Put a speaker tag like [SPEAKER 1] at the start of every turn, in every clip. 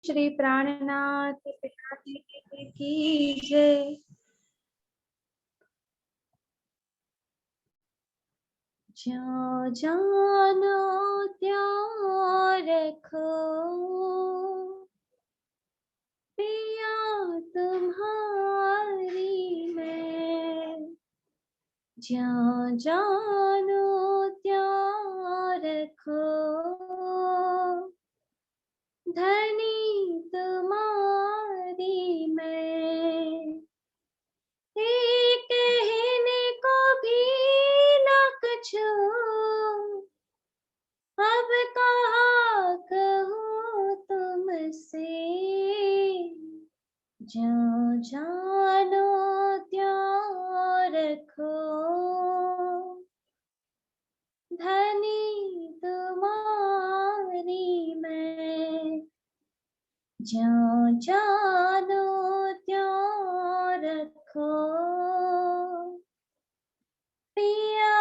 [SPEAKER 1] श्री प्राणनाथ पिताजी की जय। ज्यों जानो त्यों रखो पिया तुम्हारी मैं। ज्यों जानो त्यों रखो धनी तुम्हारी मैं। कहने को भी न कछु अब कहा कहूँ तुमसे। ज्यों जानो त्यों रखो धनी तुम्हारी मैं। ज्यों जानो त्यों रखो पिया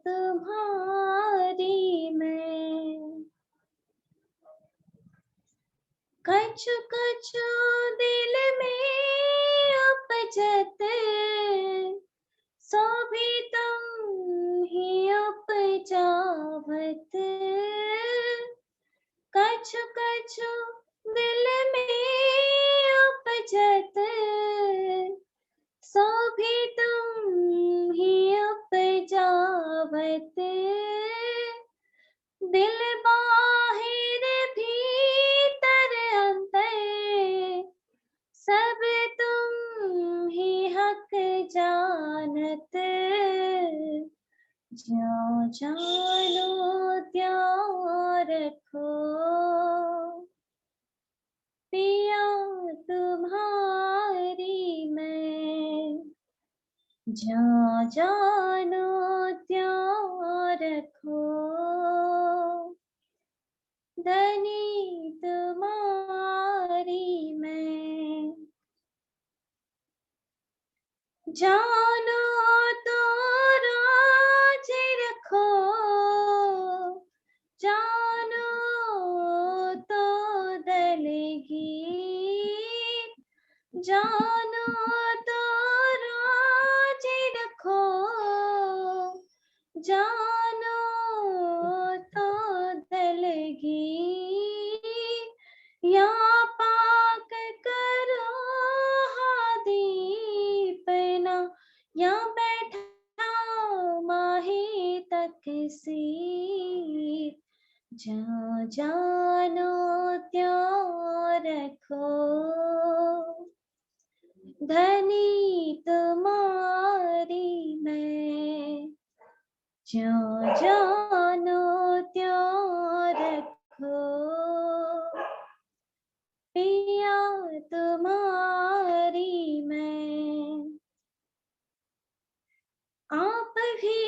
[SPEAKER 1] तुम्हारी मैं। कछु कछु दिल में उपजत सो भी तुम ही उपजावत। कछु कछु दिल में उपजत सो भी तुम ही उपजावत। दिल बाहिर भीतर अंतर सब तुम ही हक जानत। ज्यों जानो त्यों रखो पिया तुम्हारी मैं। ज्यों जानो त्यों रखो धनी तुम्हारी मैं। जानो तो राज रखो जानो तो दलगी जानो तो राज रखो जानो तो दलगी। या पाक करो दीपना या बैठा माही तक सी। ज्यों जानो त्यों रखो धनी तुम्हारी मैं। ज्यों जानो त्यों रखो पिया तुम्हारी मैं। आप भी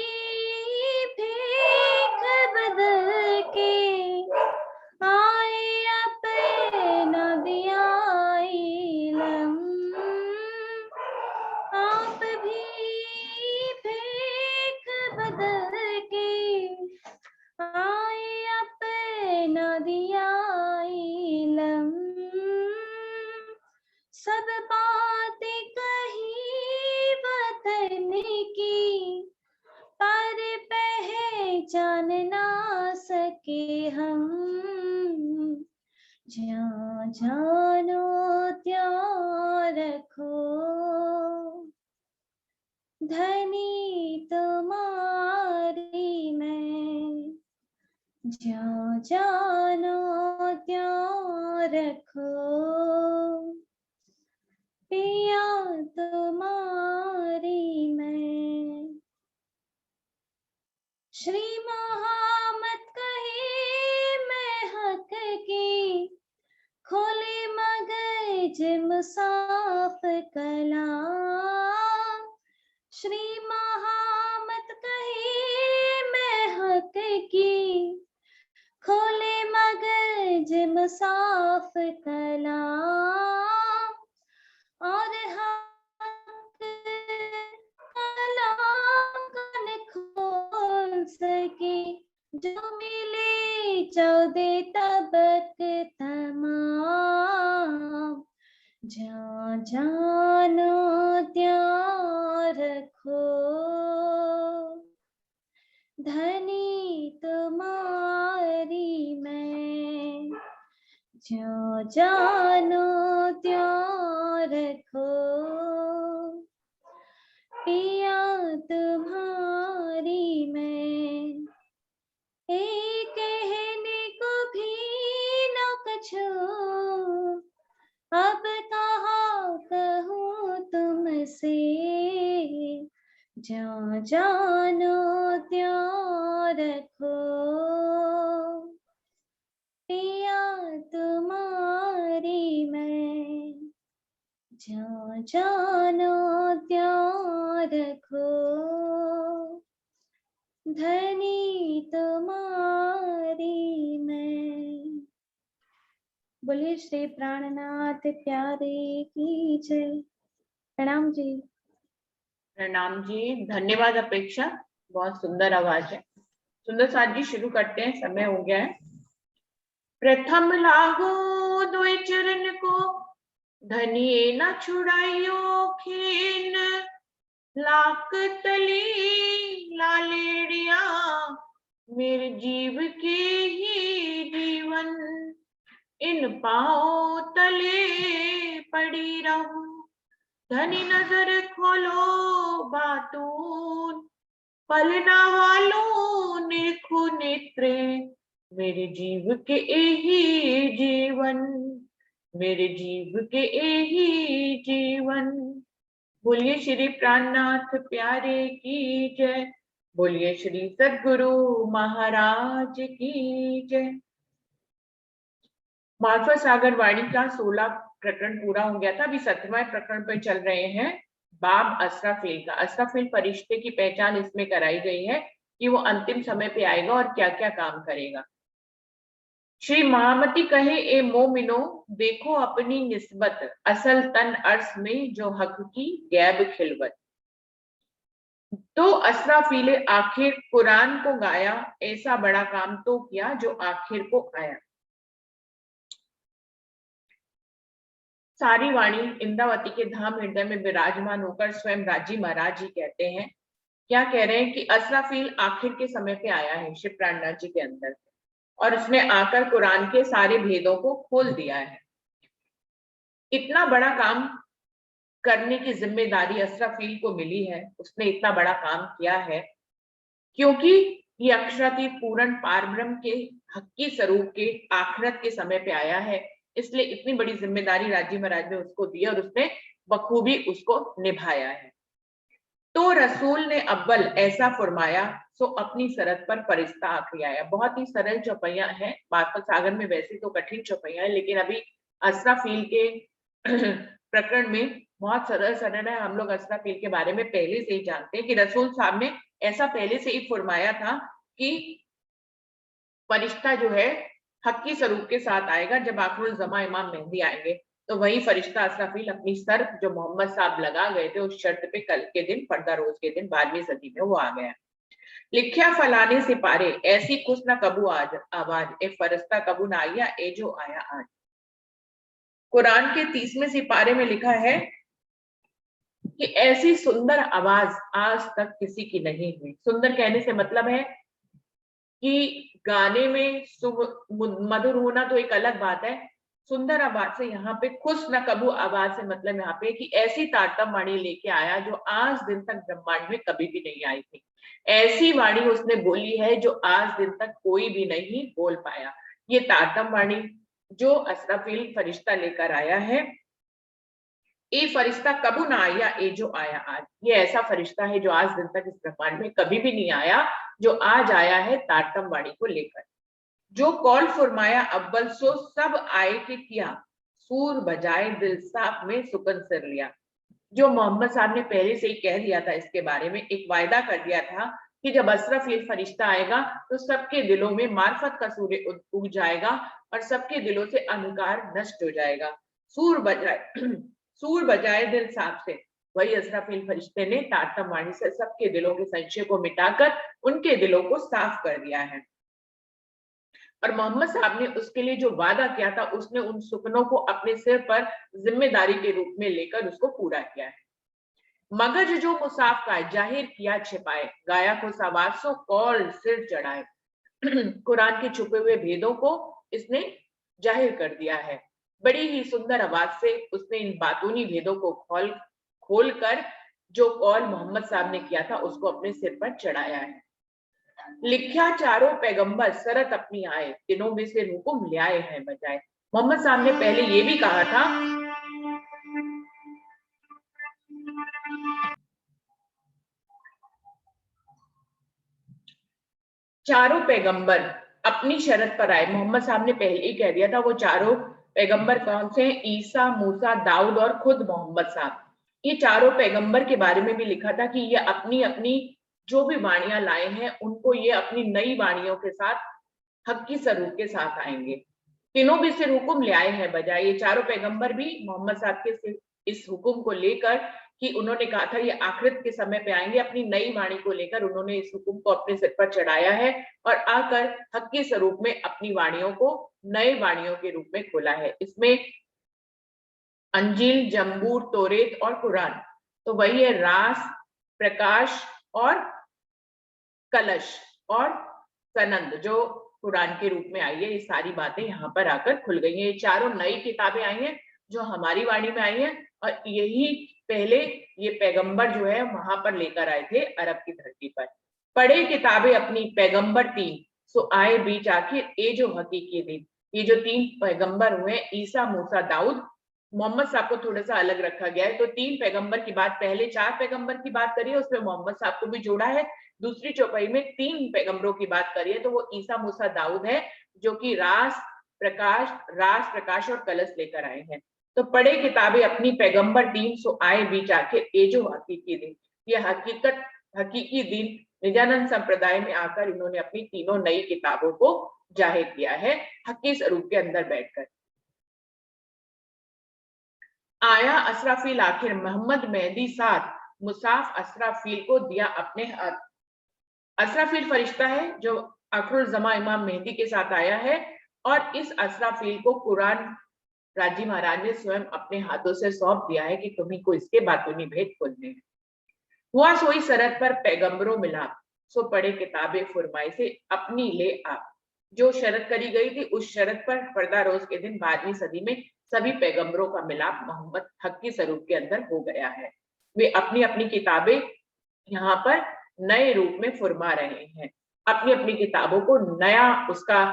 [SPEAKER 1] भीख बदल के आए अपना दिया इलम। आप भी भीख बदल के आए अपना दिया इलम। सब बातें कही वतन की पर पहचान ना सके हम। ज्यों जानो त्यों रखो धनी तुम्हारी मैं। ज्यों जानो त्यों रखो पिया तुम्हारी मैं। श्री महामत कही मैं हक की खोले मगज मुसाफ कला। श्री महामत कही मैं हक की खोले मगज मुसाफ कला। और हक कलाकन खोल सके जो मिले 14 तबक तमाम। जानो ત્યાં रखो, धनी तुम्हारी मैं। जो जानो त्यों रखो, पिया तुम्हारी मैं। ए कहने को भी न कछो, अब कहाँ कहूँ तुमसे। जो जानो त्यों रखो, पिया तुम्हारी मैं। जो जानो त्यों रखो, धनी तुम्हारी मैं। बोलिए श्री प्राणनाथ प्यारे की जय। प्रणाम जी।
[SPEAKER 2] प्रणाम जी, धन्यवाद अपेक्षा, बहुत सुंदर आवाज है। सुंदर साथ जी शुरू करते हैं, समय हो गया है। प्रथम लागो दुई चरण को, धनिये न छुड़ाइयो खीन। लाक तली लालेड़िया, मेरे जीव के ही जीवन। इन पाओ तले पड़ी रहूं, धनी नजर खोलो बातून। पलना वालों निरखो नेत्रे, मेरे जीव के यही जीवन। मेरे जीव के यही जीवन। बोलिए श्री प्राणनाथ प्यारे की जय। बोलिए श्री सद्गुरु महाराज की जय। मार्फत सागर वाणी का 16 प्रकरण पूरा हो गया था। अभी 17वां प्रकरण पे चल रहे हैं, बाब असराफील का। असराफील फरिश्ते की पहचान इसमें कराई गई है कि वो अंतिम समय पे आएगा और क्या क्या काम करेगा। श्री महामती कहे, ए मोमिनो, देखो अपनी निस्बत असल तन अर्श में जो हक की गैब खिलवत। तो असराफील आखिर कुरान को गाया, ऐसा बड़ा काम तो किया जो आखिर को आया। सारी वाणी इंद्रावती के धाम हृदय में विराजमान होकर स्वयं राजी महाराज जी कहते हैं। क्या कह रहे हैं कि असराफील आखिर के समय पे आया है शिव प्राणनाथ जी के अंदर, और उसने आकर कुरान के सारे भेदों को खोल दिया है। इतना बड़ा काम करने की जिम्मेदारी असराफील को मिली है, उसने इतना बड़ा काम किया है क्योंकि ये अक्षरातीत पूर्ण पारब्रह्म के हक्की स्वरूप के आखिरत के समय पे आया है। इसलिए इतनी बड़ी जिम्मेदारी राजी महाराज ने उसको दी और उसने बखूबी उसको निभाया है। तो रसूल ने अव्वल ऐसा फरमाया, सो अपनी सरहद पर फरिश्ता आखिरी आया। बहुत ही सरल चौपैया है, मार्फत सागर में वैसे तो कठिन चौपैया है, लेकिन अभी असराफील के प्रकरण में बहुत सरल सरल है। हम लोग असराफील के बारे में पहले से ही जानते हैं कि रसूल साहब ने ऐसा पहले से ही फरमाया था कि फरिश्ता जो है हक्की स्वरूप के साथ आएगा जब आखिरुल ज़मा इमाम मेहदी आएंगे। तो वही फरिश्ता असराफील अपनी सर जो मोहम्मद साहब लगा गए थे उस शर्त पे कल के दिन, पर्दा रोज के दिन 12वीं सदी में वो आ गया। लिख्या फलाने सिपारे, ऐसी खुश न कबू आज आवाज, ए फरिश्ता कबू ना आया, ए जो आया आज। कुरान के 30वें सिपारे में लिखा है कि ऐसी सुंदर आवाज आज तक किसी की नहीं हुई। सुंदर कहने से मतलब है कि गाने में मधुर होना तो एक अलग बात है, सुंदर आवाज से यहाँ पे खुश न कबू आवाज से मतलब यहाँ पे कि ऐसी तारतम वाणी लेके आया जो आज दिन तक ब्रह्मांड में कभी भी नहीं आई थी। ऐसी वाणी उसने बोली है जो आज दिन तक कोई भी नहीं बोल पाया। ये तारतम वाणी जो असराफील फरिश्ता लेकर आया है, ये फरिश्ता कबू ना आया, ए जो आया आज। ये ऐसा फरिश्ता है जो आज दिन तक इस ब्रह्मांड में कभी भी नहीं आया, जो आज आया है तारतम वाणी को लेकर। जो कौल फरमाया अव्वल, सो सब आए के किया, सूर बजाए दिल साफ में सुकन सिर लिया। जो मोहम्मद साहब ने पहले से ही कह दिया था, इसके बारे में एक वायदा कर दिया था कि जब असराफील फरिश्ता आएगा तो सबके दिलों में मार्फत का सूर्य उग जाएगा और सबके दिलों से अंधकार नष्ट हो जाएगा। सूर बजाए दिल साफ से, वही असराफील फरिश्ते ने तारतम वाणी से सबके दिलों के संशय को मिटाकर उनके दिलों को साफ कर दिया है। और मोहम्मद साहब ने उसके लिए जो वादा किया था, उसने उन सुपनों को अपने सिर पर जिम्मेदारी के रूप में लेकर उसको पूरा किया है। मगज जो मुसाफ का जाहिर किया छिपाए, गाया को सवासों कौल सिर चढ़ाए। कुरान के छुपे हुए भेदों को इसने जाहिर कर दिया है। बड़ी ही सुंदर आवाज से उसने इन बातूनी भेदों को खोल कर जो कौल मोहम्मद साहब ने किया था उसको अपने सिर पर चढ़ाया है। लिखा चारों पैगंबर सरत अपनी आए, दिनों में से हुक्म ले आए हैं बजाय। मोहम्मद साहब ने पहले ये भी कहा था चारों पैगंबर अपनी शरत पर आए। मोहम्मद साहब ने पहले ही कह दिया था वो चारों पैगंबर कौन से हैं? ईसा, मूसा, दाऊद और खुद मोहम्मद साहब। ये चारों पैगंबर के बारे में भी लिखा था कि ये अपनी अपनी जो भी वाणियां लाए हैं उनको ये अपनी नई वाणियों के साथ हक की स्वरूप के साथ आएंगे। तीनों भी सिर हुक्म ले आए हैं बजाय। ये चारों पैगंबर भी मोहम्मद साहब के इस हुक्म को लेकर कि उन्होंने कहा था ये आखिरत के समय पे आएंगे, अपनी नई वाणी को लेकर उन्होंने इस हुक्म को अपने सिर पर चढ़ाया है और आकर हक के स्वरूप में अपनी वाणियों को नए वाणियों के रूप में खोला है। इसमें अंजील, जंबूर, तोरेत और कुरान, तो वही है रास, प्रकाश और कलश और सनंद जो कुरान के रूप में आई है। ये सारी बातें यहाँ पर आकर खुल गई हैं। ये चारों नई किताबें आई हैं जो हमारी वाणी में आई हैं और यही पहले ये पैगंबर जो है वहां पर लेकर आए थे अरब की धरती पर। पढ़े किताबें अपनी पैगंबर तीन, सो आए बीच आखिर ए जो हकीकी दिन। ये जो तीन पैगंबर हुए ईसा, मूसा, दाऊद, मोहम्मद साहब को थोड़ा सा अलग रखा गया है। तो तीन पैगंबर की बात, पहले चार पैगंबर की बात करिए उसमें मोहम्मद साहब को भी जोड़ा है, दूसरी चौपाई में तीन पैगंबरों की बात करिए तो वो ईसा, मूसा, दाऊद है जो कि रास, प्रकाश और कलश लेकर आए हैं। तो पढ़े किताबें अपनी पैगंबर तीन, सो आए बीच आखिर ए जो हकीकी दिन। ये हकीकी दिन निजानंद संप्रदाय में आकर इन्होंने अपनी तीनों नई किताबों को जाहिर किया है हकी स्वरूप के अंदर बैठकर। आया असराफील आखिर मोहम्मद मेहदी साथ, मुसाफ असराफील को दिया अपने हाथ। असराफील फरिश्ता है जो आखिरुल ज़मा इमाम मेहदी के साथ आया है और इस असराफील को कुरान राजी महाराज ने स्वयं अपने हाथों से सौंप दिया है कि तुम्ही को इसके बातूनी भेद खोलने हैं। हुआ सोई सरत पर पैगंबरों मिला, सो पढ़े किताबें फुरमाई से अपनी ले आप। जो शरत करी गई थी उस शरत पर पर्दा रोज के दिन 12वीं सदी में सभी पैगंबरों का मिलाप मोहम्मद हक की स्वरूप के अंदर हो गया है। वे अपनी अपनी किताबें यहाँ पर नए रूप में फुरमा रहे हैं, अपनी अपनी किताबों को नया उसका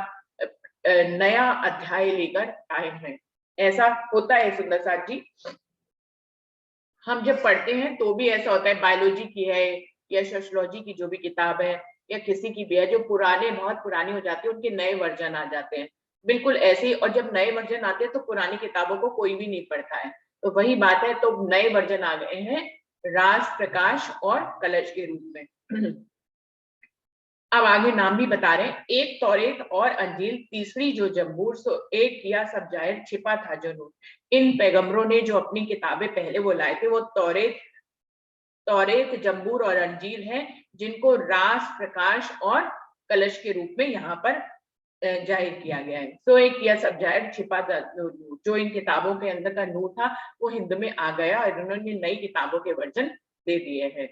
[SPEAKER 2] नया अध्याय लेकर आए हैं। ऐसा होता है सुंदर साथ जी, हम जब पढ़ते हैं तो भी ऐसा होता है, बायोलॉजी की है या सोशियोलॉजी की जो भी किताब है या किसी की भी है, जो पुराने बहुत पुरानी हो जाती है उनके नए वर्जन आ जाते हैं बिल्कुल ऐसे ही। और जब नए वर्जन आते हैं तो पुरानी किताबों को कोई भी नहीं पढ़ता है, तो वही बात है। तो नए वर्जन आ गए हैं रास, प्रकाश और कलश के रूप में। अब आगे नाम भी बता रहे हैं, एक तौरेत और अंजील, तीसरी जो जंबूर, सो एक किया सब जाहिर, छिपा था जो नूर। इन पैगंबरों ने जो अपनी किताबें पहले वो लाए थे वो तौरेत, जंबूर और अंजील हैं, जिनको रास, प्रकाश और कलश के रूप में यहाँ पर जाहिर किया गया है। सो एक किया सब जाहिर, छिपा था जो इन किताबों के अंदर का नूर था वो हिंद में आ गया और उन्होंने नई किताबों के वर्जन दे दिए हैं।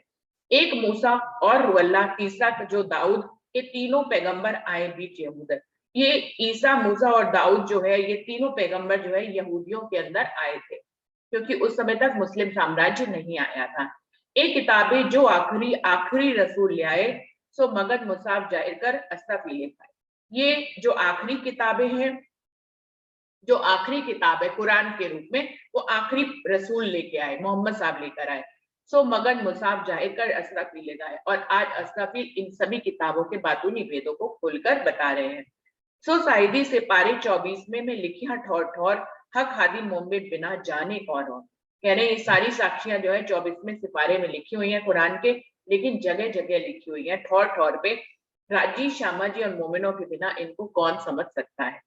[SPEAKER 2] एक मूसा और रुअल्ला, तीसरा जो दाऊद, ये तीनों पैगंबर आए बीच यहूद। ये ईसा, मूसा और दाऊद जो है ये तीनों पैगंबर जो है यहूदियों के अंदर आए थे क्योंकि उस समय तक मुस्लिम साम्राज्य नहीं आया था। एक किताबें जो आखिरी रसूल ले आए, सो मगध मुसाफ जाहिर कर अस्ताफीले पाए। ये जो आखिरी किताबें हैं, जो आखिरी किताब है कुरान के रूप में, वो आखिरी रसूल लेके आए, मोहम्मद साहब लेकर आए। सो मगन मुसाफ जाहिर कर असराफील ले गए और आज असराफील इन सभी किताबों के बातूनी भेदों को खोलकर बता रहे हैं। सो साइदी से पारे 24 में लिखी ठौर ठौर, हक हादी मोहम्मद बिना जाने और कह रहे हैं ये सारी साक्षियां जो है 24वें सिपारे में लिखी हुई हैं कुरान के, लेकिन जगह जगह लिखी हुई है ठौर ठौर पे। राजी, शामाजी और मोमिनों के बिना इनको कौन समझ सकता है।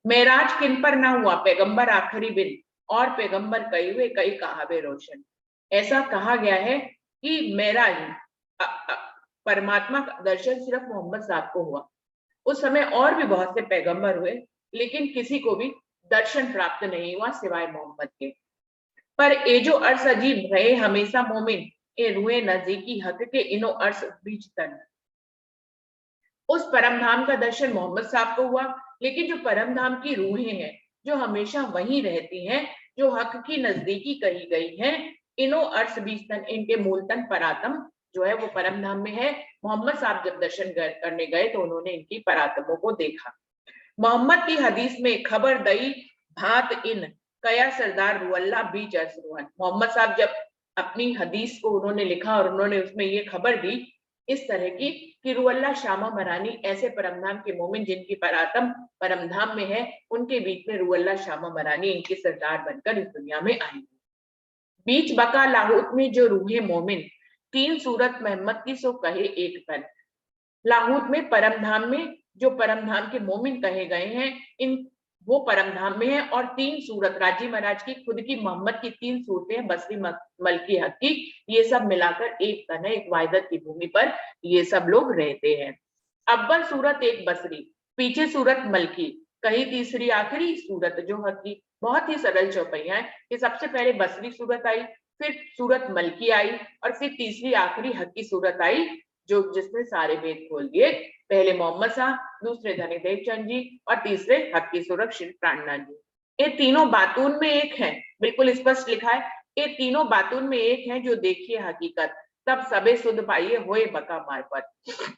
[SPEAKER 2] मेराज किन पर ना हुआ, पैगंबर आखिरी बिन, और पैगंबर कई हुए कई कहावे रोशन। ऐसा कहा गया है कि मेराज परमात्मा का दर्शन सिर्फ मोहम्मद साहब को हुआ उस समय और भी बहुत से पैगंबर हुए, लेकिन किसी को भी दर्शन प्राप्त नहीं हुआ सिवाय मोहम्मद के। पर ए जो अर्श अजीब रहे हमेशा मोमिन, ए रुए नजदीकी हक के इनो अर्श बीच तन। उस परम धाम का दर्शन मोहम्मद साहब को हुआ, लेकिन जो परम धाम की रूहें हैं, जो हमेशा वहीं रहती हैं, जो हक की नजदीकी कही गई हैं, इनो अर्श बीच तन, इनके मूल तन परातम जो है वो परम धाम में है। मोहम्मद साहब जब दर्शन करने गए तो उन्होंने इनकी परातमों को देखा। मोहम्मद की हदीस में खबर दई भात इन कया सरदार रुअल्ला बीच अर्श रुहन। मोहम्मद साहब जब अपनी हदीस को उन्होंने लिखा और उन्होंने उसमें ये खबर दी इस तरह की कि रुअल्ला शामा मरानी ऐसे परमधाम के मोमिन जिनकी परातम परमधाम में है, उनके बीच में रुअल्ला शामा मरानी इनके सरदार बनकर इस दुनिया में आएंगे। बीच बका लाहौत में जो रूहे मोमिन, तीन सूरत मोहम्मद की सो कहे एक तन। लाहौत में परमधाम में जो परमधाम के मोमिन कहे गए हैं, इन वो परमधाम में है, और तीन सूरत राजी महाराज की खुद की मोहम्मद की तीन सूरतें बसरी मलकी हक की, ये सब मिलाकर एक तन है। एक वाहिदत की भूमि पर ये सब लोग रहते हैं। अव्वल सूरत एक बसरी, पीछे सूरत मलकी, कहीं तीसरी आखिरी सूरत जो हक की। बहुत ही सरल चौपैया है कि सबसे पहले बसरी सूरत आई, फिर सूरत मलकी आई, और फिर तीसरी आखिरी हक की सूरत आई जो जिसने सारे वेद खोल दिए। पहले मोहम्मद साहब, दूसरे धनीदेव चंद जी, और तीसरे हक की सूरत श्री प्राणनाथ जी। ये तीनों बातून में एक है, बिल्कुल स्पष्ट लिखा है, ये तीनों बातून में एक है, जो देखिए हकीकत तब सबे सुध पाइए होए बका मार्फत।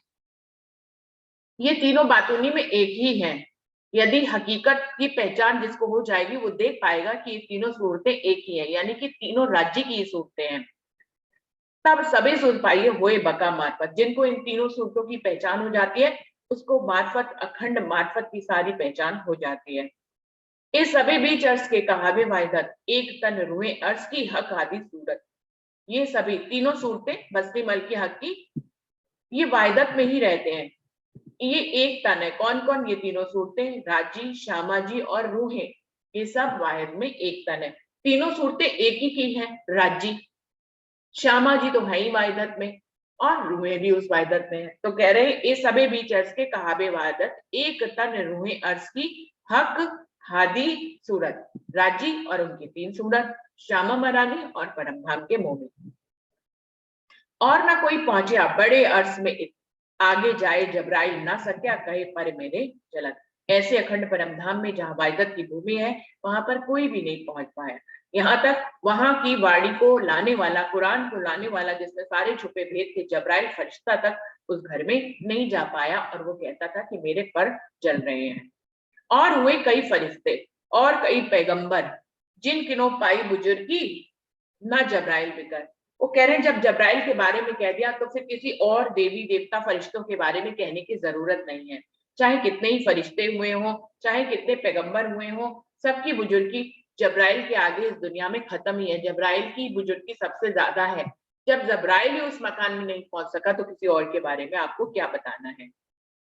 [SPEAKER 2] ये तीनों बातूनी में एक ही हैं। यदि हकीकत की पहचान जिसको हो जाएगी वो देख पाएगा कि ये तीनों सूरतें एक ही है, यानी कि तीनों राज्य की सूरतें हैं। तब सभी सुध पाइए होए बका मार्फत, जिनको इन तीनों सूरतों की पहचान हो जाती है उसको मार्फत, अखंड मार्फत की सारी पहचान हो जाती है। इस सभी बीच अर्श के कहावे वाहिदत, एक तन रुए अर्श की हक आदि सूरत। ये सभी तीनों सूरतें बसरी मलकी हक की, ये वाहिदत में ही रहते हैं। ये एक तन है। कौन कौन? ये तीनों सूरतें, राजी, श्यामा जी और रूहें, ये सब वाहिद में एक तन है। तीनों सूरतें एक ही की हैं, राजी श्यामा जी तो है ही वाहिदत में, और रूहें भी उस वाहिदत में है। तो कह रहे हैं ये सभी बीच अर्श के कहावे वाहिदत, एक तन रूहें अर्श की हक हादी सूरत, राजी और उनकी तीन सूरत, श्यामा मरानी और परमधाम के मोमिन। और ना कोई पहुंचा बड़े अर्श में आगे जाए जबराइल ना सत्या कहे पर मेरे जलत। ऐसे अखंड परमधाम में जहां वाहिदत की भूमि है वहां पर कोई भी नहीं पहुंच पाया। यहाँ तक वहां की वाणी को लाने वाला, कुरान को लाने वाला, जिसने सारे छुपे भेद के जबराइल फरिश्ता तक उस घर में नहीं जा पाया, और वो कहता था कि मेरे पर जल रहे हैं। और हुए कई फरिश्ते और कई पैगंबर, जिन किनो पाई बुजुर्गी ना जबराइल बिकर। वो कह रहे हैं जब जबराइल के बारे में कह दिया तो फिर किसी और देवी देवता फरिश्तों के बारे में कहने की जरूरत नहीं है। चाहे कितने ही फरिश्ते हुए हों, चाहे कितने पैगंबर हुए हों, सबकी बुजुर्गी जबराइल के आगे इस दुनिया में खत्म ही है। जबराइल की बुजुर्गी सबसे ज्यादा है। जब जबराइल ही उस मकान में नहीं पहुंच सका तो किसी और के बारे में आपको क्या बताना है।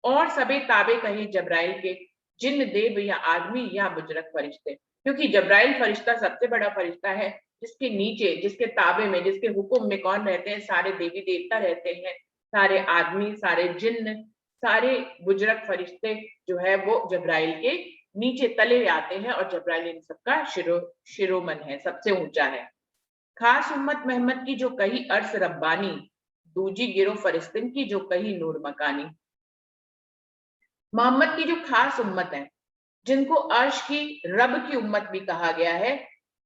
[SPEAKER 2] और सभी ताबे कहे जबराइल के, जिन देव या आदमी या बुजुर्ग फरिश्ते, क्योंकि जबराइल फरिश्ता सबसे बड़ा फरिश्ता है, जिसके नीचे, जिसके ताबे में, जिसके हुक्म में कौन रहते हैं? सारे देवी देवता रहते हैं, सारे आदमी, सारे जिन्न, सारे बुजुर्ग फरिश्ते जो है वो जबराइल के नीचे तले आते हैं, और जबराइल इन सबका शिरोमन है, सबसे ऊंचा है। खास उम्मत मोहम्मद की जो कही अर्श रब्बानी, दूजी गिरो फरिश्तिन की जो कही नूर मकानी। मोहम्मद की जो खास उम्मत है, जिनको अर्श की रब की उम्मत भी कहा गया है,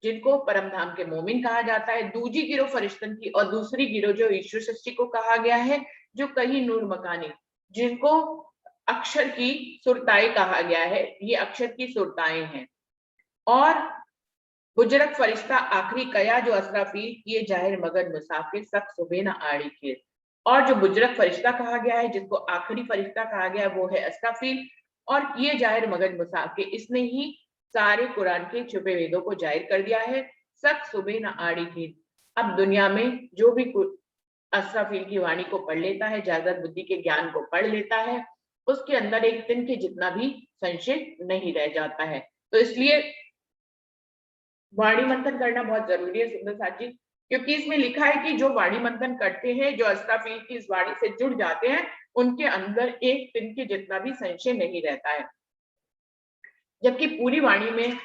[SPEAKER 2] जिनको परमधाम के मोमिन कहा जाता है, दूजी गिरो फरिश्तन की, और दूसरी गिरो जो ईश्वर सृष्टि को कहा गया है, जो कहीं नूर मकानी, जिनको अक्षर की सुरताएं कहा गया है, ये अक्षर की सुरताएं हैं। और बुजुर्ग फरिश्ता आखिरी कया जो असराफील किए जाहिर मगर मुसाफिर सब सुबह न आड़ी खेत। और जो बुजुर्ग फरिश्ता कहा गया है, जिसको आखिरी फरिश्ता कहा गया है, वो है असराफील, और किए जाहिर मगर मुसाफिर, इसने ही सारे कुरान के छुपे वेदों को जाहिर कर दिया है। सक सुबह न आड़ी खेत। अब दुनिया में जो भी असराफील की वाणी को पढ़ लेता है, जागृत बुद्धि के ज्ञान को पढ़ लेता है, उसके अंदर एक तिनके जितना भी संशय नहीं रह जाता है। तो इसलिए वाणी मंथन करना बहुत जरूरी है सुंदर साथ जी, क्योंकि इसमें लिखा है कि जो वाणी मंथन करते हैं, जो अस्ताफील की इस वाणी से जुड़ जाते हैं, उनके अंदर एक तिनके जितना भी संशय नहीं रहता है। जबकि पूरी वाणी में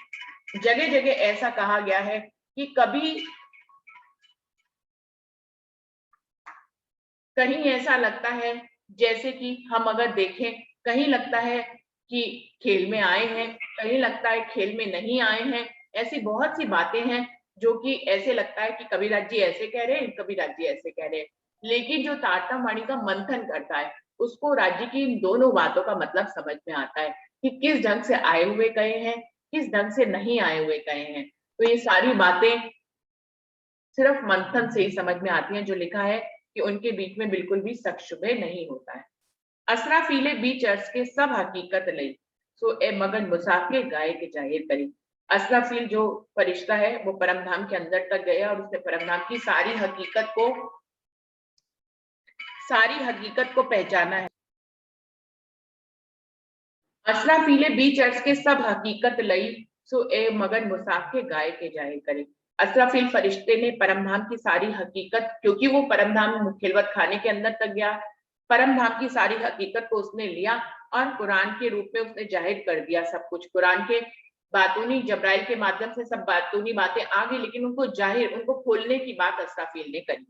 [SPEAKER 2] जगह जगह ऐसा कहा गया है कि कभी कहीं ऐसा लगता है जैसे कि हम अगर देखें, कहीं लगता है कि खेल में आए हैं, कहीं लगता है खेल में नहीं आए हैं। ऐसी बहुत सी बातें हैं जो कि ऐसे लगता है कि कविराज जी ऐसे कह रहे हैं, कविराज जी ऐसे कह रहे हैं। लेकिन जो तारतम वाणी का मंथन करता है उसको राज्य की इन दोनों बातों का मतलब समझ में आता है कि किस ढंग से आए हुए कहे हैं, किस ढंग से नहीं आए हुए कहे हैं। तो ये सारी बातें सिर्फ मंथन से ही समझ में आती हैं। जो लिखा है कि उनके बीच में बिल्कुल भी शक शुबे नहीं होता है। असराफीले बीच अर्ज के सब हकीकत लई, सो ए मगन मुसाफिर गाय के जाहिर करी। असराफील जो फरिश्ता है वो परमधाम के अंदर तक गया और उसने परमधाम की सारी हकीकत को पहचाना है। असराफीले बीच अर्ज के सब हकीकत लई, सो ए मगन मुसाफिर गाय के जाहिर करी। असराफील फरिश्ते ने परमधाम की सारी हकीकत, क्योंकि वो परमधाम खिलवत खाने के अंदर तक गया, परमधाम की सारी हकीकत को उसने लिया और कुरान के रूप में उसने जाहिर कर दिया। सब कुछ कुरान के बातूनी जब्राइल के माध्यम से सब बातूनी बातें आ गई, लेकिन उनको जाहिर, उनको खोलने की बात असराफील ने करी।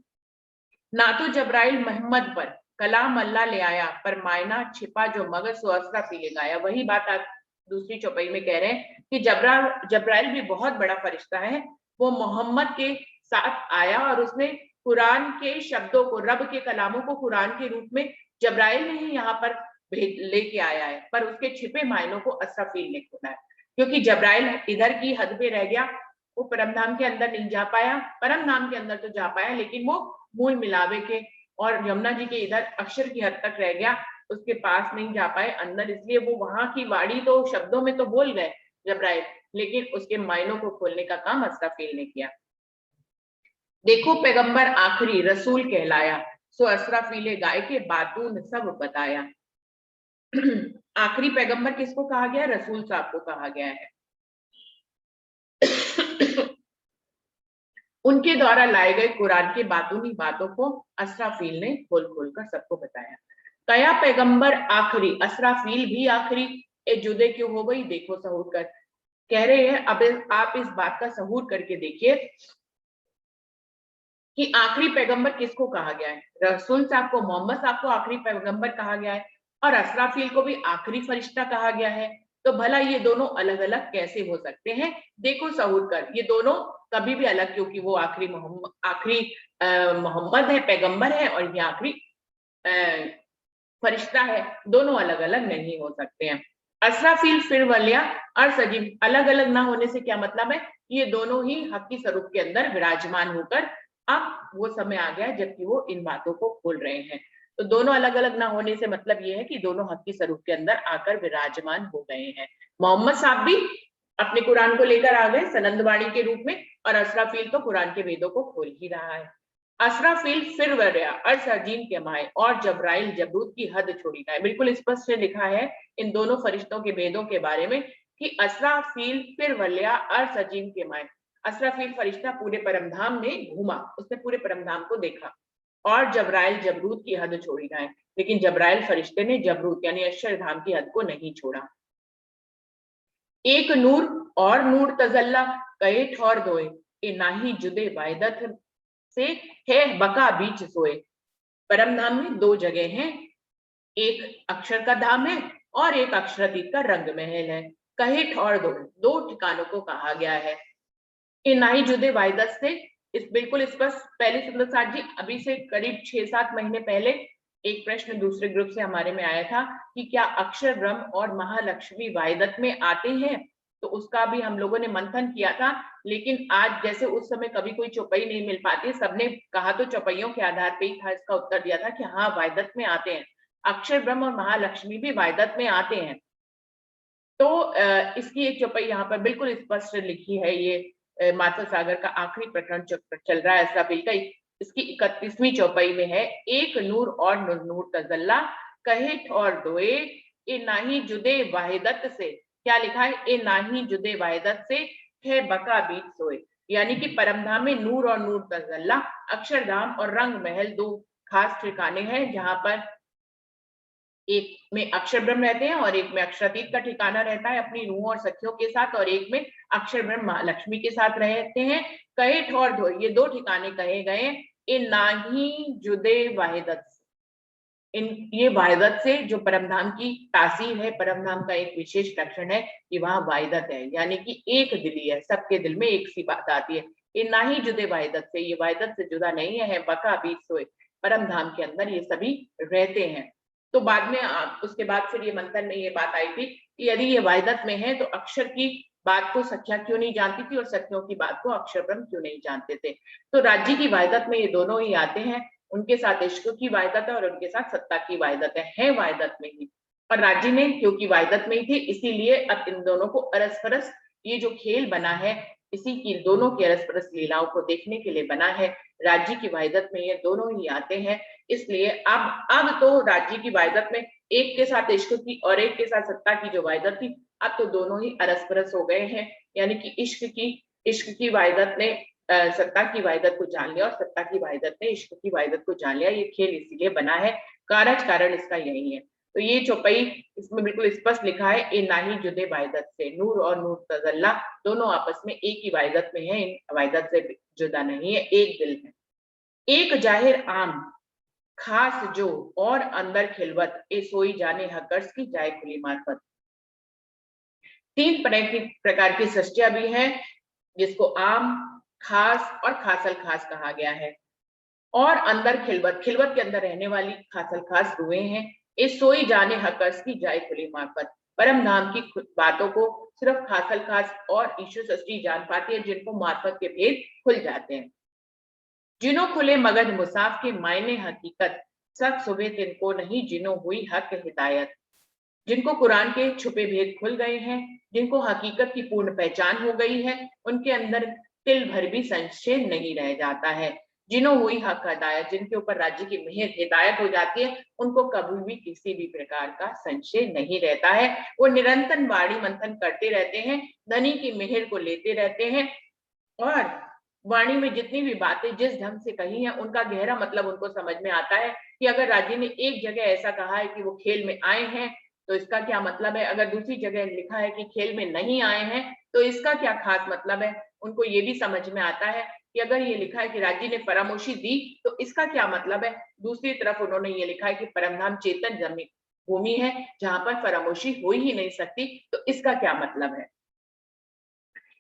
[SPEAKER 2] ना तो जब्राइल मोहम्मद पर कलाम अल्लाह ले आया, पर मायना छिपा जो मगर सो असराफील गाया। वही बात आप दूसरी चौपाई में कह रहे हैं कि जब्राइल भी बहुत बड़ा फरिश्ता है। वो मोहम्मद के साथ आया और उसने कुरान के शब्दों को, रब के कलामों को कुरान के रूप में जब्राइल ने ही यहाँ पर लेके आया है, पर उसके छिपे मायनों को असराफील ने खोला है। क्योंकि जब्राइल इधर की हद पे रह गया, वो परमधाम के अंदर नहीं जा पाया। परमधाम के अंदर तो जा पाया, लेकिन वो मूल मिलावे के और यमुना जी के इधर अक्षर की हद तक रह गया, उसके पास नहीं जा पाए अंदर। इसलिए वो वहां की वाणी तो शब्दों में तो बोल गए जब्राइल, लेकिन उसके मायनों को खोलने का काम असराफील ने किया। देखो पैगंबर आखिरी रसूल कहलाया, सो असराफीले गाय के बातून सब बताया। आखिरी पैगंबर किसको कहा गया? रसूल साहब को कहा गया है। उनके द्वारा लाए गए कुरान के बातूनी बातों को असराफील ने खोल खोल कर सबको बताया। कया पैगंबर आखिरी, असराफील भी आखिरी, ए जुदे क्यों हो गई देखो सहूर कर। कह रहे हैं अब आप इस बात का सहूर करके देखिए कि आखिरी पैगंबर किसको कहा गया है। रसूल साहब को, मोहम्मद साहब को आखिरी पैगंबर कहा गया है और असराफील को भी आखिरी फरिश्ता कहा गया है। तो भला ये दोनों अलग अलग कैसे हो सकते हैं? देखो सहूर कर, ये दोनों कभी भी अलग, क्योंकि वो आखिरी मोहम्मद है, पैगंबर है, और ये आखिरी फरिश्ता है। दोनों अलग अलग नहीं हो सकते हैं। असराफील फिर वलिया और सजीव अलग अलग ना होने से क्या मतलब है? ये दोनों ही हकी स्वरूप के अंदर विराजमान होकर अब वो समय आ गया जबकि वो इन बातों को खोल रहे हैं। तो दोनों अलग अलग ना होने से मतलब ये है कि दोनों हकी स्वरूप के अंदर आकर विराजमान हो गए हैं। मोहम्मद साहब भी अपने कुरान को लेकर आ गए सनंदवाणी के रूप में, और असराफील तो कुरान के वेदों को खोल ही रहा है। असराफील फिर वर्या अर्सजीन के माए और जब्राइल जबरूत की हद छोड़ी ना है। बिल्कुल स्पष्ट से लिखा है इन दोनों फरिश्तों के वेदों के बारे में कि असराफील फिर वल्या अर्सजीन के माए। असराफील फरिश्ता पूरे परमधाम में घूमा, उसने पूरे परमधाम को देखा, और जब्राइल जबरूत की हद छोड़ी ना है, लेकिन जब्राइल फरिश्ते ने जबरूत यानी अक्षरधाम की हद को नहीं छोड़ा। एक नूर और नूर तजल्ला कहे ठौर दोए, ए नाही जुदे वायदत से है बका बीच सोए। परमधाम में दो जगह हैं, एक अक्षर का धाम है और एक अक्षरातीत का रंग महल है। कहे ठौर दो ठिकानों को कहा गया है। ये नाही जुदे वायदत से, इस बिल्कुल स्पष्ट। पहले सुंदर साथ जी, अभी से करीब 6-7 महीने पहले एक प्रश्न दूसरे ग्रुप से हमारे में आया था कि क्या अक्षर ब्रह्म और महालक्ष्मी वायदत में आते हैं? तो उसका भी हम लोगों ने मंथन किया था, लेकिन आज जैसे उस समय कभी कोई चौपाई नहीं मिल पाती, सबने कहा तो चौपाइयों के आधार पे ही था, इसका उत्तर दिया था कि हाँ वायदत में आते हैं, अक्षर ब्रह्म और महालक्ष्मी भी वायदत में आते हैं। तो इसकी एक चौपाई यहाँ पर बिल्कुल स्पष्ट लिखी है। ये माता सागर का आखिरी प्रकरण चल रहा है असराफील का, इसकी 31वीं चौपाई में है। एक नूर और नूर तजल्ला कहे ठौर दोए, ए नाही जुदे वाहिदत से। क्या लिखा है? ए नाही जुदे वाहिदत से है बका बीच सोए। यानी कि परमधाम में नूर और नूर तजल्ला, अक्षरधाम और रंग महल दो खास ठिकाने हैं जहां पर एक में अक्षर ब्रह्म रहते हैं और एक में अक्षरातीत का ठिकाना रहता है अपनी रूहों और सखियों के साथ, और एक में अक्षर ब्रह्म महालक्ष्मी के साथ रहते हैं। कहे ठौर धो, ये दो ठिकाने कहे गए, इन नाही जुदे वाहिदत, इन ये वाहिदत से, जो परमधाम की तासीर है, परमधाम का एक विशेष लक्षण है कि वहां वाहिदत है, यानी कि एक दिली है, सबके दिल में एक सी बात आती है। इन नाही जुदे वाहिदत से, ये वाहिदत से जुदा नहीं है, बका बीच सोए, परमधाम के अंदर ये सभी रहते हैं। तो बाद में उसके बाद फिर ये मंथन में ये बात आई थी कि यदि ये वाहिदत में है तो अक्षर की बात को सख्या क्यों नहीं जानती थी और सखियों की बात को अक्षर ब्रह्म क्यों नहीं जानते थे। तो राज्य की वाहिदत में ये दोनों ही आते हैं, उनके साथ इश्क की वाहिदत है और उनके साथ सत्ता की वाहिदत है वाहिदत में ही। और राज्य में क्योंकि वाहिदत में ही थे, इसीलिए अब इन दोनों को अरस परस ये जो खेल बना है, इसी की दोनों की अरस परस लीलाओं को देखने के लिए बना है। राज्य की वाहिदत में ये दोनों ही आते हैं, इसलिए अब तो राज्य की वाहिदत में एक के साथ इश्क की और एक के साथ सत्ता की जो वाहिदत थी, अब तो दोनों ही अरस परस हो गए हैं, यानी कि इश्क की वाहिदत ने सत्ता की वाहिदत को जान लिया और सत्ता की वाहिदत ने इश्क की वाहिदत को जान लिया। ये खेल इसीलिए बना है, कारण इसका यही है। तो ये चौपाई, इसमें बिल्कुल स्पष्ट लिखा है, ए नाही जुदे वाहिदत से, नूर और नूर तजल्ला दोनों आपस में एक ही वाहिदत में है, इन वाहिदत से जुदा नहीं है, एक दिल है। एक जाहिर आम खास जो और अंदर खिलवत, ए सोई जाने हकर्स की जाए खुली मार्फत। तीन प्रकार की सृष्टियां भी हैं, जिसको आम, खास और खासल खास कहा गया है। और अंदर खिलवत, खिलवत के अंदर रहने वाली खासल खास रूहें हैं। इस सोई जाने हकर्स की जाए खुली मार्फत, परम धाम की बातों को सिर्फ खासल खास और ईश्वर सृष्टि जान पाती है, जिनको मार्फत के भेद खुल जाते हैं। जिनो खुले मगध मुसाफ के मायने हकीकत, सब सुबह तिनको नहीं जिनो हुई हक हिदायत। जिनको कुरान के छुपे भेद खुल गए हैं, जिनको हकीकत की पूर्ण पहचान हो गई है, उनके अंदर तिल भर भी संशय नहीं रह जाता है। जिन्हों हुई हक हिदायत, जिनके ऊपर राज्य की मेहर हिदायत हो जाती है, उनको कभी भी किसी भी प्रकार का संशय नहीं रहता है। वो निरंतर वाणी मंथन करते रहते हैं, धनी की मेहर को लेते रहते हैं, और वाणी में जितनी भी बातें जिस ढंग से कही हैं, उनका गहरा मतलब उनको समझ में आता है कि अगर राजी ने एक जगह ऐसा कहा है कि वो खेल में आए हैं, तो इसका क्या मतलब है। अगर दूसरी जगह लिखा है कि खेल में नहीं आए हैं, तो इसका क्या खास मतलब है। उनको ये भी समझ में आता है कि अगर ये लिखा है कि राजी ने फरामोशी दी, तो इसका क्या मतलब है। दूसरी तरफ उन्होंने ये लिखा है कि परमधाम चेतन जमीन भूमि है, जहां पर फरामोशी हो ही नहीं सकती, तो इसका क्या मतलब है।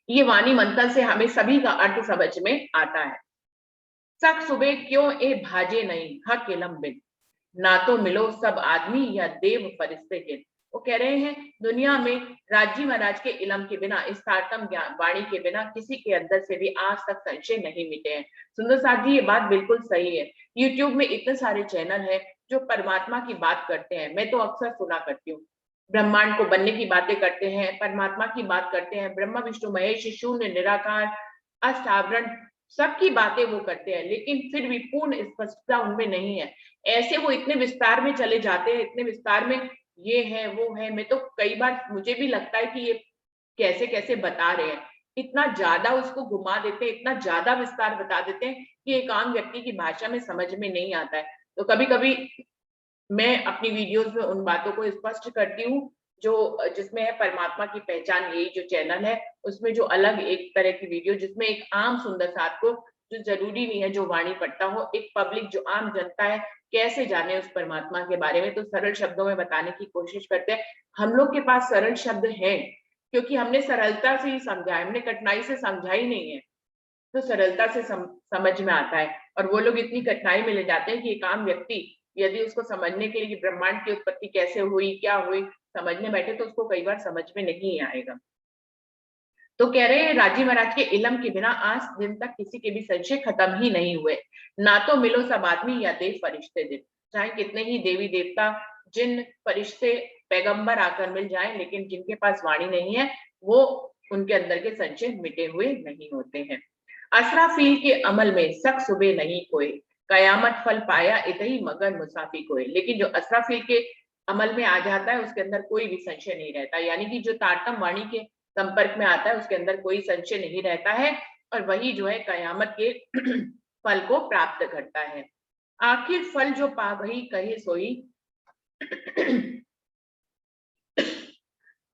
[SPEAKER 2] ये वाणी मंथन से हमें सभी का अर्थ समझ में आता है। सक सुबह क्यों ए भाजे नहीं, हक इलम बिन, ना तो मिलो सब आदमी या देव फरिश्ते जिन। वो कह रहे हैं, दुनिया में राजी महाराज के इलम के बिना, इस तारतम ज्ञान वाणी के बिना किसी के अंदर से भी आज तक संशय नहीं मिटे हैं। सुंदर साथ जी, ये बात बिल्कुल सही है। यूट्यूब में इतने सारे चैनल है जो परमात्मा की बात करते हैं, मैं तो अक्सर सुना करती हूँ। ब्रह्मांड को बनने की बातें करते हैं, परमात्मा की बात करते हैं, ब्रह्मा विष्णु महेश, शून्य निराकार, अष्टावरण, सबकी बातें वो करते हैं, लेकिन फिर भी पूर्ण स्पष्टता उनमें नहीं है। ऐसे वो इतने विस्तार में चले जाते हैं, इतने विस्तार में, ये है वो है, मैं तो कई बार मुझे भी लगता है कि ये कैसे कैसे बता रहे हैं। इतना ज्यादा उसको घुमा देते हैं, इतना ज्यादा विस्तार बता देते हैं कि एक आम व्यक्ति की भाषा में समझ में नहीं आता है। तो कभी कभी मैं अपनी वीडियोस में उन बातों को स्पष्ट करती हूँ जो जिसमें है परमात्मा की पहचान, यही जो चैनल है उसमें जो अलग एक तरह की वीडियो, जिसमें एक आम सुंदर साथ को, जो जरूरी नहीं है जो वाणी पढ़ता हो, एक पब्लिक जो आम जनता है कैसे जाने उस परमात्मा के बारे में, तो सरल शब्दों में बताने की कोशिश करते हैं। हम लोग के पास सरल शब्द है क्योंकि हमने सरलता से ही समझा है, हमने कठिनाई से समझा ही नहीं है, तो सरलता से समझ में आता है। और वो लोग इतनी कठिनाई में ले जाते हैं कि एक आम व्यक्ति यदि उसको समझने के लिए ब्रह्मांड की उत्पत्ति कैसे हुई, क्या हुई, समझने बैठे तो उसको कई बार समझ में नहीं आएगा। तो कह रहे हैं, राजी महाराज के इलम के बिना आज दिन तक किसी के भी संशय खत्म ही नहीं हुए। ना तो मिलो सब आदमी या देव फरिश्ते दिन, चाहे कितने ही देवी देवता, जिन फरिश्ते, पैगंबर आकर मिल जाएं, लेकिन जिनके पास वाणी नहीं है, वो उनके अंदर के संशय मिटे हुए नहीं होते हैं। असराफील के अमल में सक सुबह नहीं कोई, कयामत फल पाया इतही मगर मुसाफी कोई। लेकिन जो असराफील के अमल में आ जाता है, उसके अंदर कोई भी संशय नहीं रहता, यानी कि जो तारतम वाणी के संपर्क में आता है, उसके अंदर कोई संशय नहीं रहता है, और वही जो है कयामत के फल को प्राप्त करता है। आखिर फल जो पा वही कहे सोई,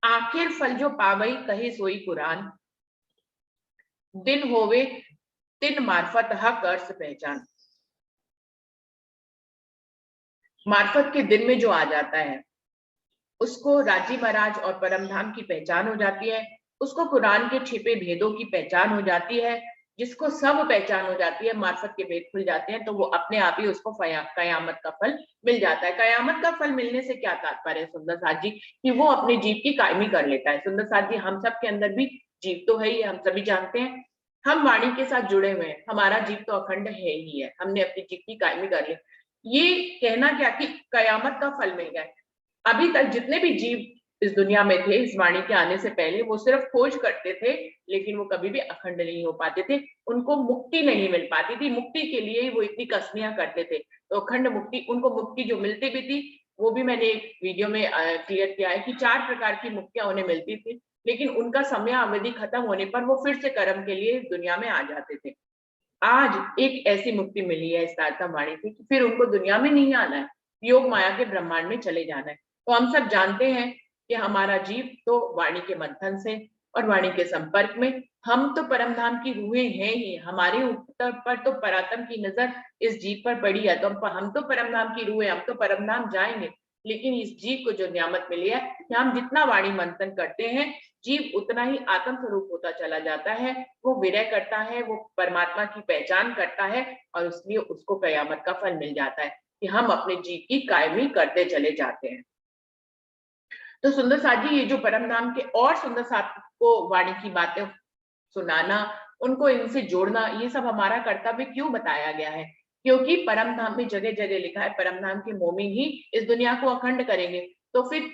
[SPEAKER 2] आखिर फल जो पावई कही सोई कुरान, दिन होवे तिन मार्फत हक अर्स पहचान। मार्फत के दिन में जो आ जाता है उसको राजी महाराज और परमधाम की पहचान हो जाती है, उसको कुरान के छिपे भेदों की पहचान हो जाती है। जिसको सब पहचान हो जाती है, मार्फत के भेद खुल जाते हैं, तो वो अपने आप ही उसको कयामत का फल मिल जाता है। कयामत का फल मिलने से क्या तात्पर्य है सुंदर साथ जी, कि वो अपने जीव की कायमी कर लेता है। सुंदर साथ जी, हम सब के अंदर भी जीव तो है ही, हम सभी जानते हैं। हम वाणी के साथ जुड़े हुए हैं, हमारा जीव तो अखंड है ही है, हमने अपनी जीव की कायमी कर ली। ये कहना क्या कि कयामत का फल मिल गया है। अभी तक जितने भी जीव इस दुनिया में थे, इस वाणी के आने से पहले, वो सिर्फ खोज करते थे, लेकिन वो कभी भी अखंड नहीं हो पाते थे, उनको मुक्ति नहीं मिल पाती थी। मुक्ति के लिए ही वो इतनी कसनियां करते थे। तो अखंड मुक्ति, उनको मुक्ति जो मिलती भी थी, वो भी मैंने एक वीडियो में क्लियर किया है कि 4 प्रकार की मुक्तियां उन्हें मिलती थी, लेकिन उनका समय अवधि खत्म होने पर वो फिर से कर्म के लिए दुनिया में आ जाते थे। आज एक ऐसी मुक्ति मिली है इस तारतम वाणी से कि फिर उनको दुनिया में नहीं आना है, योग माया के ब्रह्मांड में चले जाना है। तो हम सब जानते हैं कि हमारा जीव तो वाणी के मंथन से और वाणी के संपर्क में, हम तो परमधाम की रूहें हैं ही, हमारे ऊपर पर तो परात्म की नजर इस जीव पर पड़ी है, तो हम तो परमधाम की रूह है, हम तो परमधाम जाएंगे। लेकिन इस जीव को जो नियामत मिली है कि हम जितना वाणी मंथन करते हैं, जीव उतना ही आत्म स्वरूप होता चला जाता है, वो विरय करता है, वो परमात्मा की पहचान करता है, और इसलिए उसको कयामत का फल मिल जाता है कि हम अपने जीव की कायमी करते चले जाते हैं। तो सुंदर साथ जी, ये जो परम धाम के और सुंदर साथ को वाणी की बातें सुनाना, उनको इनसे जोड़ना, ये सब हमारा कर्तव्य क्यों बताया गया है? क्योंकि परम धाम में जगह जगह लिखा है परम धाम के मोमिन ही इस दुनिया को अखंड करेंगे। तो फिर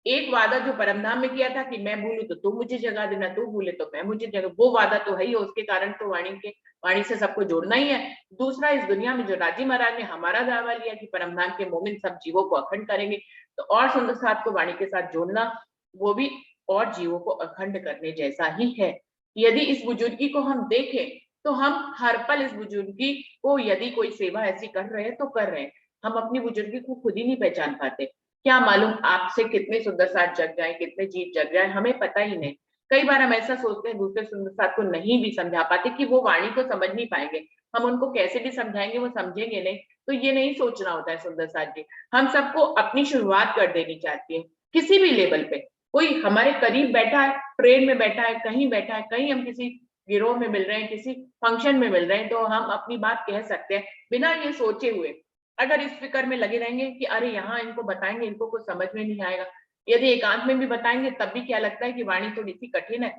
[SPEAKER 2] एक वादा जो परम धाम में किया था कि मैं भूलूं तो तू मुझे जगा देना, तू भूले तो मैं मुझे जगा, वो वादा तो है ही, उसके कारण तो वाणी से सबको जोड़ना ही है। दूसरा, इस दुनिया में जो राजी महाराज ने हमारा दावा लिया कि परम धाम के मोमिन सब जीवों को अखंड करेंगे, तो और सुंदर साथ को वाणी के साथ जोड़ना, वो भी और जीवों को अखंड करने जैसा ही है। यदि इस बुजुर्गी को हम देखें तो हम हर पल इस बुजुर्गी को, यदि कोई सेवा ऐसी कर रहे हैं तो कर रहे हैं, हम अपनी बुजुर्गी को खुद ही नहीं पहचान पाते। क्या मालूम आपसे कितने सुंदर साथ जग जाए, कितने जीव जग जाए, हमें पता ही नहीं। कई बार हम ऐसा सोचते हैं, दूसरे सुंदर साथ को नहीं भी समझा पाते कि वो वाणी को समझ नहीं पाएंगे, हम उनको कैसे भी समझाएंगे वो समझेंगे नहीं। तो ये नहीं सोचना होता है सुंदर साथ जी, हम सबको अपनी शुरुआत कर देनी चाहिए है, किसी भी लेवल पे। कोई हमारे करीब बैठा है, ट्रेन में बैठा है, कहीं बैठा है, कहीं हम किसी गिरोह में मिल रहे हैं, किसी फंक्शन में मिल रहे हैं, तो हम अपनी बात कह सकते हैं बिना ये सोचे हुए। अगर इस फिक्र में लगे रहेंगे कि अरे यहाँ इनको बताएंगे, इनको कुछ समझ में नहीं आएगा, यदि एकांत में भी बताएंगे तब भी क्या लगता है कि वाणी थोड़ी सी कठिन है,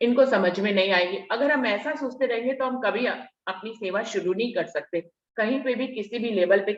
[SPEAKER 2] इनको समझ में नहीं आएगी, अगर हम ऐसा सोचते रहेंगे तो हम कभी अपनी सेवा शुरू नहीं कर सकते, कहीं पे भी किसी भी लेवल पे